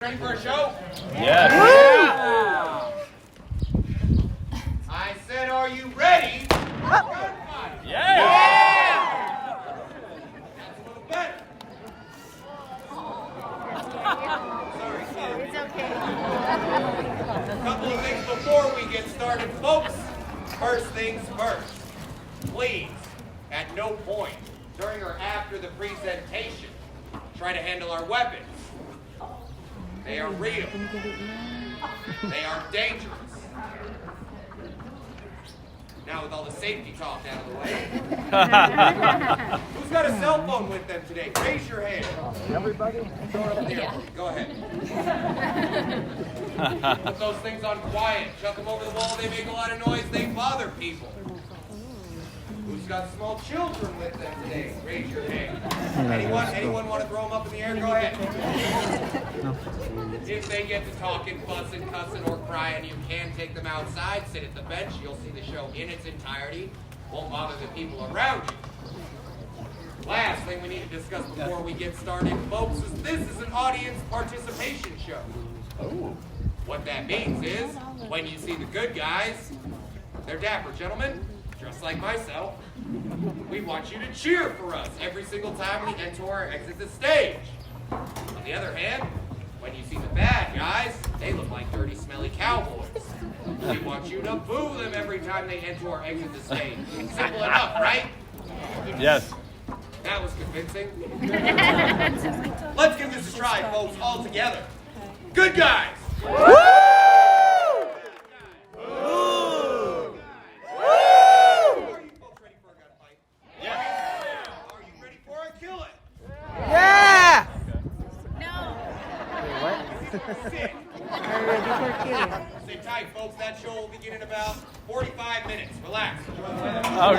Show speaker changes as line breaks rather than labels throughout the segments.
Ready for a show?
Yes.
Yeah. I said, are you ready?
Yeah.
That's a little better. Sorry, kid.
It's okay.
A couple of things before we get started, folks. First things first. Please, at no point during or after the presentation, try to handle our weapons. They are real. They are dangerous. Now with all the safety talk out of the way, who's got a cell phone with them today? Raise your hand.
Everybody?
Throw it up in the air. Go ahead. Put those things on quiet. Chuck them over the wall. They make a lot of noise. They bother people. Who's got small children with them today? Raise your hand. Anyone want to throw them up in the air? Go ahead. If they get to talking, fussing, cussing, or crying, you can take them outside, sit at the bench. You'll see the show in its entirety. Won't bother the people around you. Last thing we need to discuss before we get started, folks, is this is an audience participation show.
Oh.
What that means is, when you see the good guys, they're dapper gentlemen, just like myself. We want you to cheer for us every single time we enter or exit the stage. On the other hand, when you see the bad guys, they look like dirty, smelly cowboys. We want you to boo them every time they enter or exit the stage. Simple enough, right?
Yes.
That was convincing. Let's give this a try, folks, all together. Good guys!
Woo!
Stay tight, folks. That show will begin in about 45 minutes. Relax.
Oh,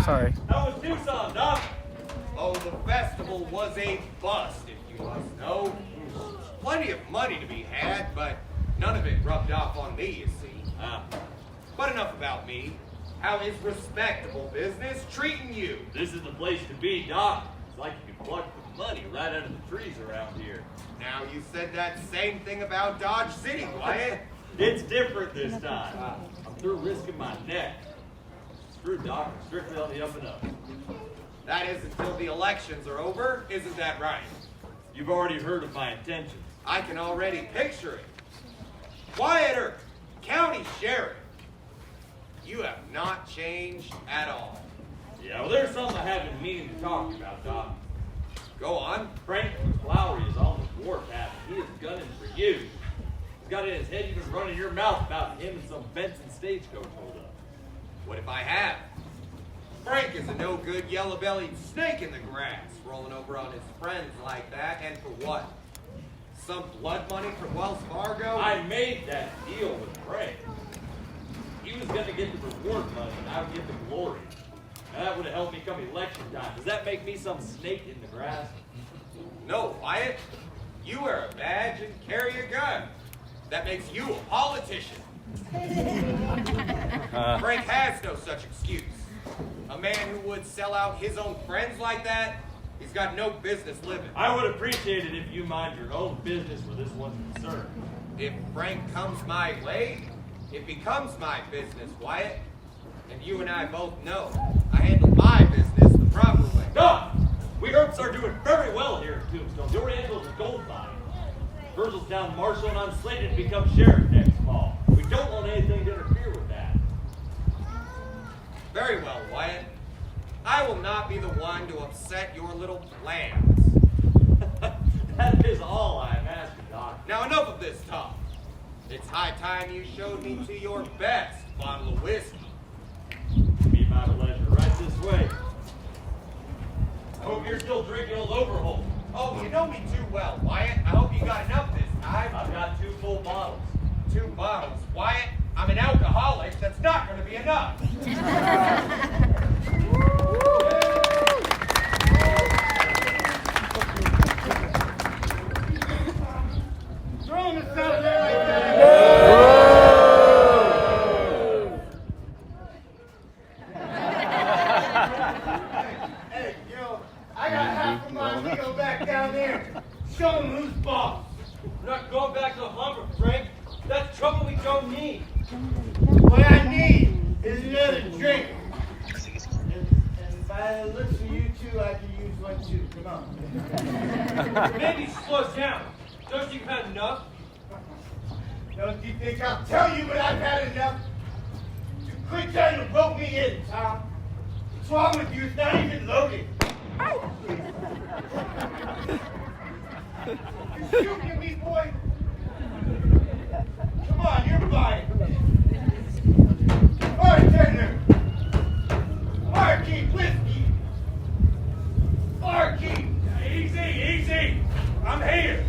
Sorry.
That was Tucson, Doc. Oh, the festival was a bust, if you must know. Plenty of money to be had, but none of it rubbed off on me, you see. But enough about me. How is respectable business treating you?
This is the place to be, Doc. It's like you can pluck the money right out of the trees around here.
Now, you said that same thing about Dodge City, Wyatt.
It's different this time. I'm through risking my neck. Screw Doc, I'm strictly on the up and up.
That is until the elections are over, isn't that right?
You've already heard of my intentions.
I can already picture it. Wyatt Earp, County Sheriff. You have not changed at all.
Yeah, well, there's something I have been meaning to talk about, Doc.
Go on.
Frank Lowry is on the warpath. He is gunning for you. He's got it in his head you've been running your mouth about him and some Benson stagecoach holdup.
What if I have? Frank is a no-good, yellow-bellied snake in the grass, rolling over on his friends like that, and for what? Some blood money from Wells Fargo?
I made that deal with Frank. He was going to get the reward money, and I would get the glory. Now that would have helped me come election time. Does that make me some snake in the grass?
No, Wyatt. You wear a badge and carry a gun. That makes you a politician. Frank has no such excuse. A man who would sell out his own friends like that, he's got no business living.
I would appreciate it if you mind your own business where this one's concerned.
If Frank comes my way, it becomes my business, Wyatt. And you and I both know I handle my business the proper way.
No! We Earps are doing very well here in Tombstone. Your Angel's a gold mine. Virgil's down Marshall, and I'm slated to become sheriff next fall. We don't want anything to interfere with that.
Very well, Wyatt. I will not be the one to upset your little plans.
That is all I'm asking, Doc.
Now enough of this talk. It's high time you showed me to your best bottle of whiskey.
Be my pleasure. Right this way. I hope you're still drinking Old Overholt.
Oh, you know me too well, Wyatt. I hope you got enough this time.
I've got 2 full bottles.
2 bottles. Wyatt, I'm an alcoholic. That's not going to be enough.
Throw him a salad right there.
we don't need.
What I need is another drink. And by the looks of you two, I can use one too. Come on.
Maybe slow down. Don't you have enough?
Don't you think I'll tell you when I've had enough? You quit trying to rope me in, Tom. What's wrong with you? It's not even loaded. You're shooting at me, boy. Come on, you're fine. Bartender. Barkeep whiskey. Barkeep.
Easy. I'm here.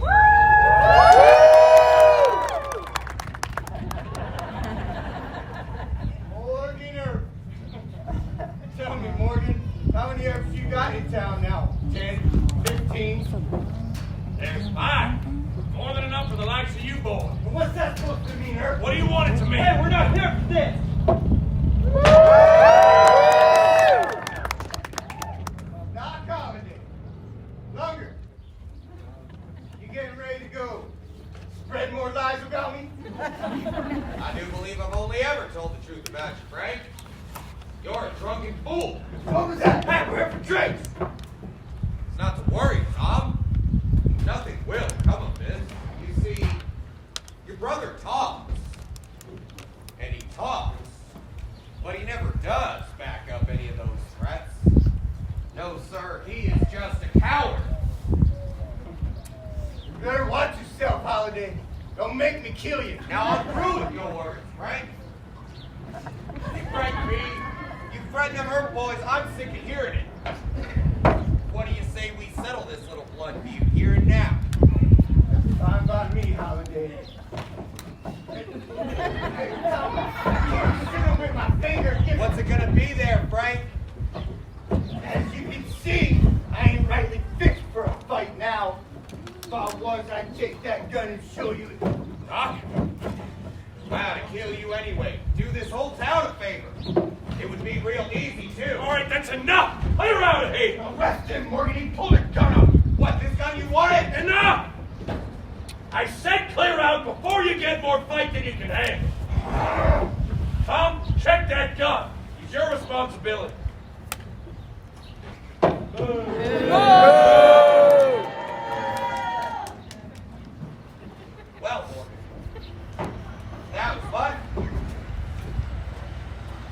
Morgan. Tell me, Morgan, how many Earps you got in town now? 10, 15?
There's 5. More than enough for the likes of you boys.
Well, what's that supposed to mean, Earp?
What do you want it to mean?
Hey, we're not here for this. Not accommodate. Longer. You getting ready to go spread more lies about me?
I do believe I've only ever told the truth about you, Frank. You're a drunken fool.
What was that? Hey, we're here for drinks.
It's not to worry, Tom. Nothing will come of this. You see, your brother talks. And he talks. But he never does back up any of those threats. No, sir, he is just a coward.
You better watch yourself, Holiday. Don't make me kill you.
Now I'm through with your words, Frank. You frighten me. You frighten them hurt boys. I'm sick of hearing it. What do you say we settle this little blood feud here and now?
Fine by me, Holiday. Hey, Tom, I can't shoot him with my finger.
What's it gonna be there, Frank?
As you can see, I ain't rightly fixed for a fight now. If I was, I'd take that gun and show you.
Doc? Wow, to kill you anyway. Do this whole town a favor. It would be real easy, too.
All right, that's enough. Clear out of here.
Arrest him, Morgan. He pulled a gun up.
What, this gun you wanted?
Enough! I said clear out before you get more fight than you can handle. Tom, check that gun. It's your responsibility.
Well, Morgan, that was fun.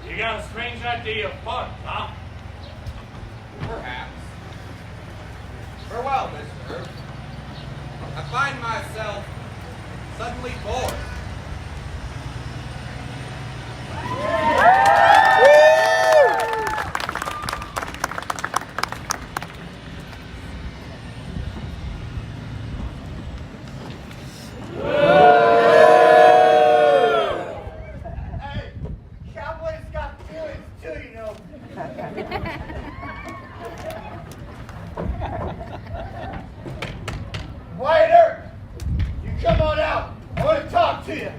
You got a strange idea of fun, huh?
Perhaps. Farewell, Mr. I find myself suddenly bored.
Hey, Cowboys got feelings too, you know. Wyatt Earp, you come on out. I want to talk to you.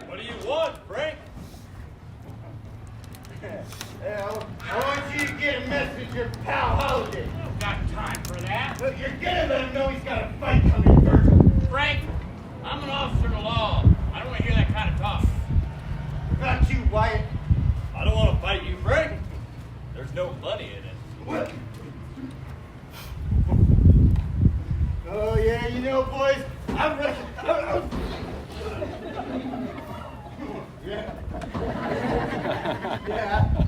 What do you want, Frank?
I want you to get a message of Pal Holiday.
Got time for that.
Look, you're gonna let him know he's got a fight coming first.
Frank, I'm an officer of the law. I don't want to hear that kind of talk.
Not you, Wyatt.
I don't want to fight you, Frank. There's no money in it.
What? Oh, yeah, you know, boys, I'm ready. Yeah,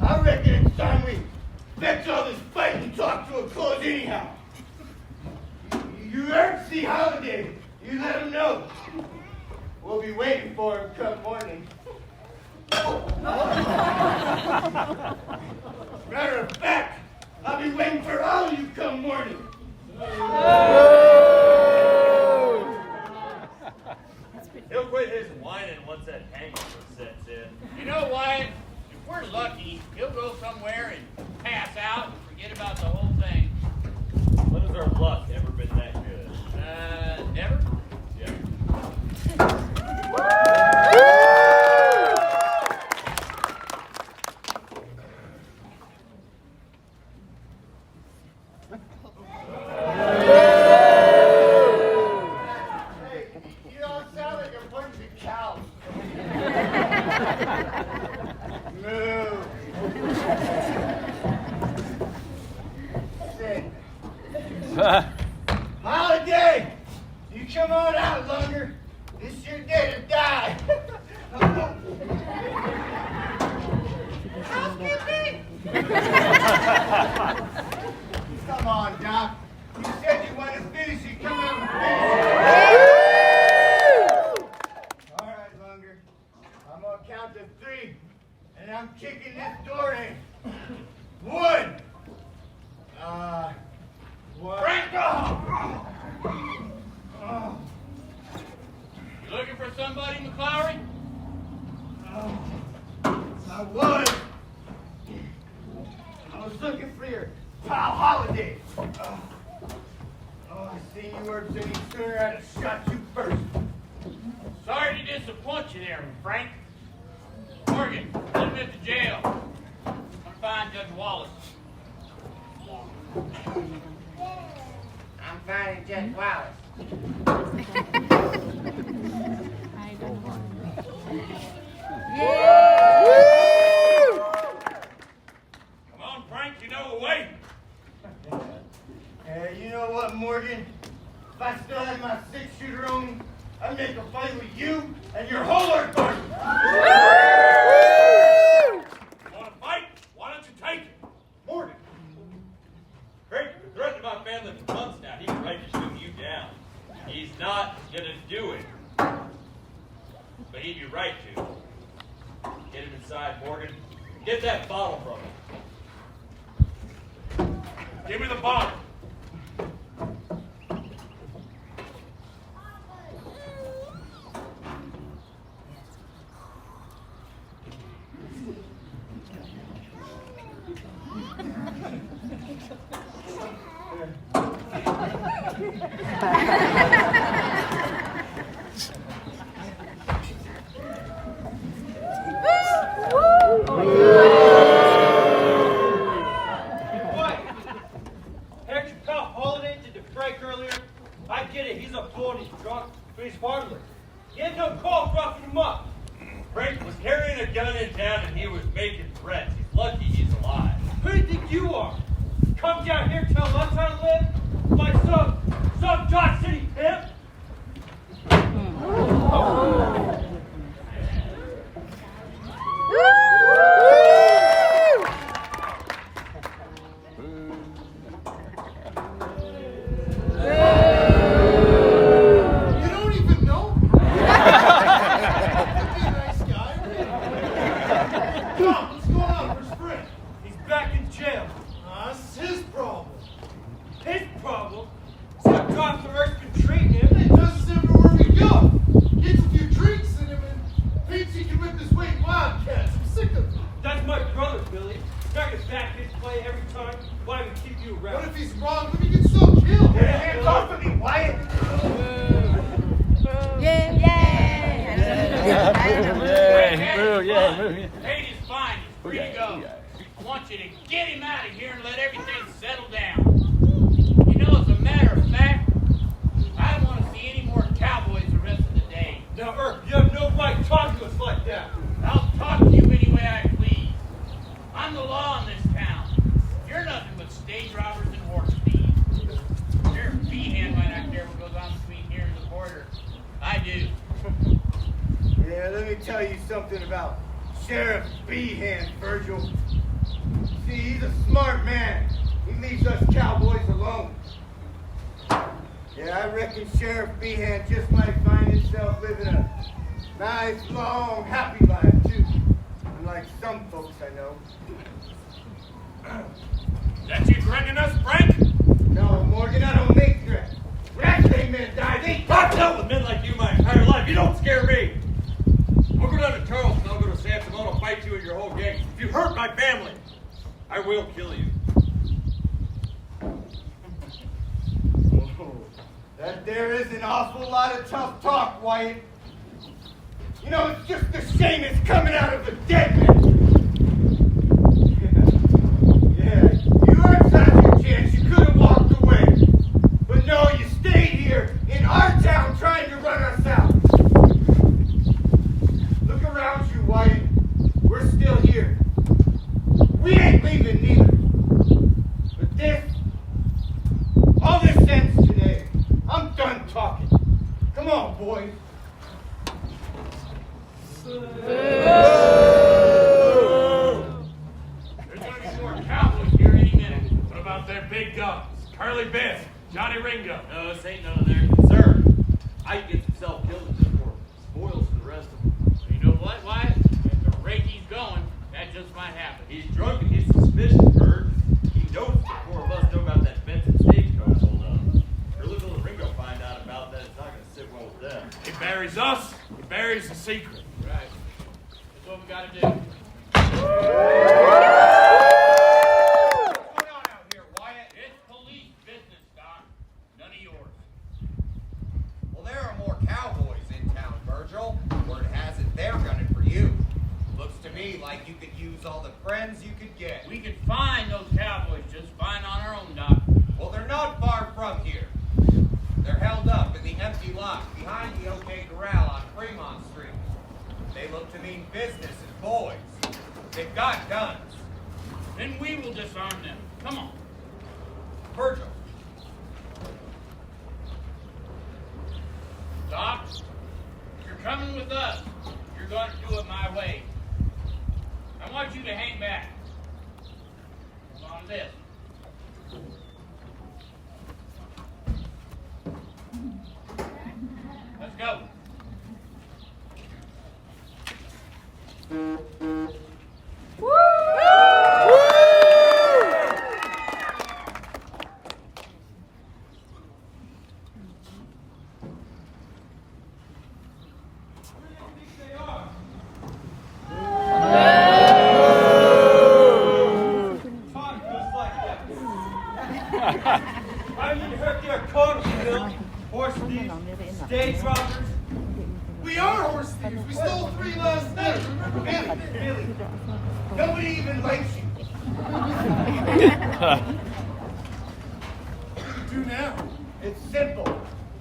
I reckon it's time we fetch all this fight and talk to a close anyhow. You heard see Holiday. You let him know. We'll be waiting for him come morning. Matter of fact, I'll be waiting for all of you come morning.
He'll quit his whining once that hangover sets in.
You know, Wyatt, if we're lucky, he'll go somewhere and pass out and forget about the whole thing.
When has our luck ever been that good?
Never?
Yeah.
Holiday! You come on out, Lunger. It's your day to die. Come on, Doc. You said you want to finish it. Come on, all right, Lunger. I'm going to count to 3, and I'm kicking this door in. 1.
Frank! You looking for somebody, McClowry?
I was looking for your pal Holiday. I seen you worked any sooner, I'd have shot you first.
Sorry to disappoint you there, Frank. Morgan, put him at the jail. I'm gonna find Judge Wallace.
I'm finding Judge Wallace.
Come on, Frank, you know the way.
You know what, Morgan? If I still had my 6-shooter on me, I'd make a fight with you and your whole art party.
You want to fight? Why don't you take it?
Morgan. Frank, you've threatened my family for months now. He's right to shoot you down. He's not gonna do it. But he'd be right to. Get him inside, Morgan. Get that bottle from him.
Give me the bottle.
Heard your pal Holiday did to Frank earlier? I get it, he's a fool and he's drunk, but he's harmless. He had no call for roughing him up.
Frank was carrying a gun in town and he was making threats. He's lucky he's alive.
Who do you think you are? Come down here telling us how to live? Like some Dodge City pimp?
You don't even know? You'd be a nice guy. Tom, what's going on? Where's Frank?
He's back in jail.
That's his problem.
His problem? Some cop from Earth's been treating him.
He does this everywhere we go. Gets a few drinks in him and thinks he can whip his way wildcats. I'm sick of it.
That's my brother, Billy. Not gonna back his play every time. Why would keep you around?
What if he's wrong? Let me get so killed. Hands off of me, Wyatt.
Yay, boo, yeah, boo, yeah.
Hate is fine. He's free to go. I want you to get him out of here and let everything settle down. You know, as a matter of fact, I don't want to see any more cowboys the rest of the day.
Now, Earth, you have no right talking to us like that.
I'll talk to you any way I please. I'm the law in this town. You're nothing but stage robbers and horse thieves. Sheriff Behan might not care what goes on between here and the border. I do.
Yeah, let me tell you something about Sheriff Behan, Virgil. See, he's a smart man. He leaves us cowboys alone. Yeah, I reckon Sheriff Behan just might find himself living a nice, long, happy life, too. Unlike some folks I know.
That you threatening us, Frank?
No, Morgan, I don't make threats. When I say men die, they
I've dealt with men like you my entire life. You don't scare me. I'll go down to Charleston. I'll go to San Simone. I'll fight you and your whole gang. If you hurt my family, I will kill you.
That there is an awful lot of tough talk, Wyatt. You know, it's just a shame it's coming out of a dead man. Yeah, you earned your chance. You could have walked away. But no, you stayed here in our town trying to run us out. Look around you, Wyatt. We're still here. We ain't leaving neither. But all this
big guns. Curly Biff, Johnny Ringo.
No, this ain't none of their concern. Ike gets himself killed in this war. Spoils for the rest of them.
You know what, Wyatt? At the rate he's going, that just might happen.
He's drunk and he's suspicious, Bird. He knows the four of us know about that Benson stagecoach hold up. Curly Bill and Ringo find out about that. It's not going to sit well with them.
He buries us, he buries the secret.
Right. That's what we gotta do.
What's going on out here, Wyatt?
It's police business, Doc. None of yours.
Well, there are more cowboys in town, Virgil. Word has it they're gunning for you. Looks to me like you could use all the friends you could get.
We could find those cowboys just fine on our own, Doc.
Well, they're not far from here. They're held up in the empty lot behind the OK Corral on Fremont Street. They look to mean business and boys. They've got guns.
Then we will disarm them. Come on.
Virgil,
Doc, you're coming with us. You're going to do it my way. I want you to hang back. Hold on to this. Let's go.
Talk to us like that. I mean, hurt their corners, Bill. Horse thieves, stage robbers.
We are horse thieves. We stole 3 last night. Billy, nobody even likes you. What do we do now? It's simple.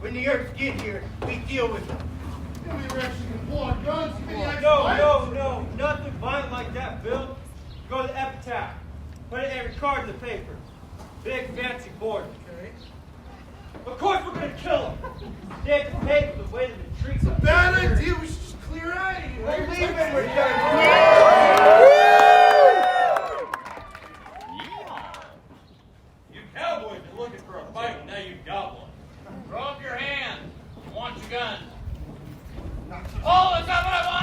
When the Earths get here, we deal with them.
We were actually going to pull our guns.
No, nothing violent like that, Bill. Go to the epitaph. Put every card in the paper. Big fancy board.
Okay.
Of course we're gonna kill him. They have to pay for the way that it treats us.
Bad idea. We should just clear out of here.
We're leaving. We're done.
You cowboys been looking for a fight, and now you've got one.
Throw up your hands. I want your gun. Oh, is that what I want?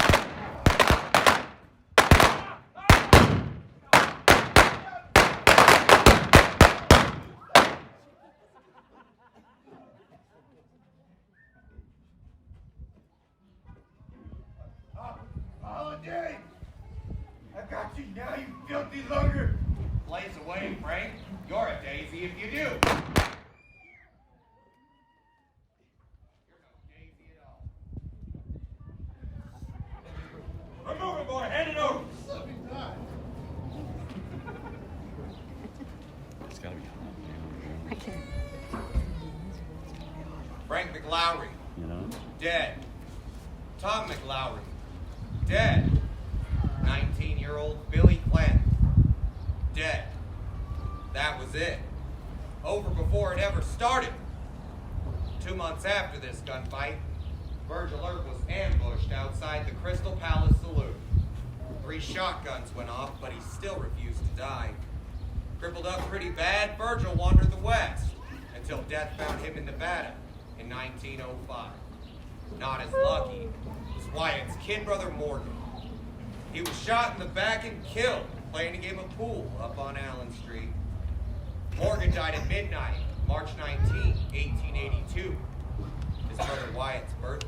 Holiday! I got you now, you filthy lugger!
blaze away, Frank. You're a daisy if you do. You're no daisy at all.
Remove it, boy. Hand it over.
It's gotta be hot.
Frank McLowry,
You know?
dead. Tom McLowry, dead. 19-year-old Billy Clanton, dead. That was it. Over before it ever started. 2 months after this gunfight, Virgil Earp was ambushed outside the Crystal Palace Saloon. 3 shotguns went off, but he still refused to die. Crippled up pretty bad, Virgil wandered the West until death found him in Nevada in 1905. Not as lucky was Wyatt's kid brother Morgan. He was shot in the back and killed playing a game of pool up on Allen Street. Morgan died at midnight, March 19, 1882, his brother Wyatt's birthday.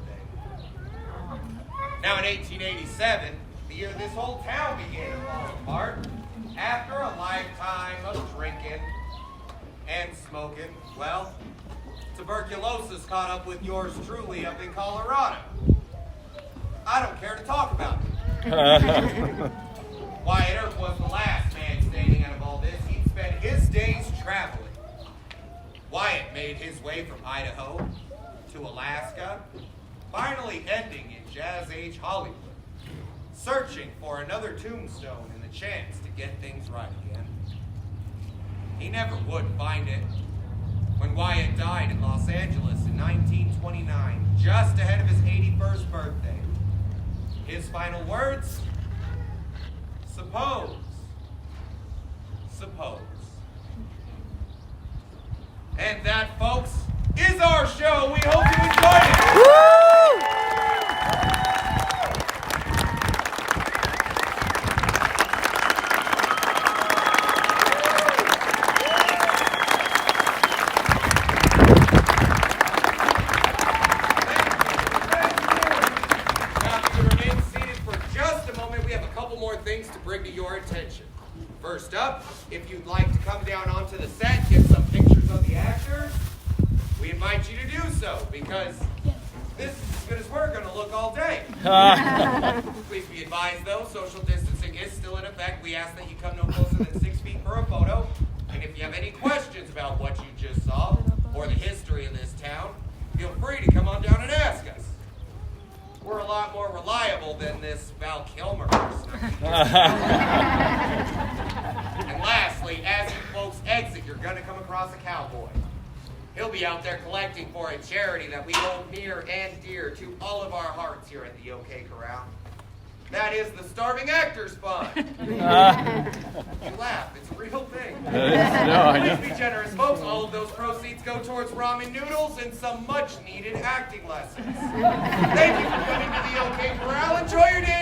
Now in 1887, the year this whole town began to fall apart, after a lifetime of drinking and smoking, well, tuberculosis caught up with yours truly up in Colorado. I don't care to talk about it. Wyatt Earp was the last man standing out of all this. He'd spent his days traveling. Wyatt made his way from Idaho to Alaska, finally ending in Jazz Age Hollywood, searching for another tombstone and the chance to get things right again. He never would find it. When Wyatt died in Los Angeles in 1929, just ahead of his 81st birthday, his final words, suppose. And that, folks, is our show. We hope you enjoyed it. Now, if you remain seated for just a moment, we have a couple more things to bring to your attention. First up, if you'd like to come down onto the set, get some pictures of the actors, we invite you to do so because this is as good as we're going to look all day. Please be advised, though, social distancing is still in effect. We ask that you come no closer than 6 feet for a photo. And if you have any questions about what you just saw or the history of this town, feel free to come on down and ask us. We're a lot more reliable than this Val Kilmer person. And lastly, as you folks exit, you're going to come across a cowboy. He'll be out there collecting for a charity that we hold near and dear to all of our hearts here at the OK Corral. That is the Starving Actors Fund. You laugh, it's a real thing. Please be generous, folks. All of those proceeds go towards ramen noodles and some much-needed acting lessons. Thank you for coming to the OK Corral. Enjoy your day.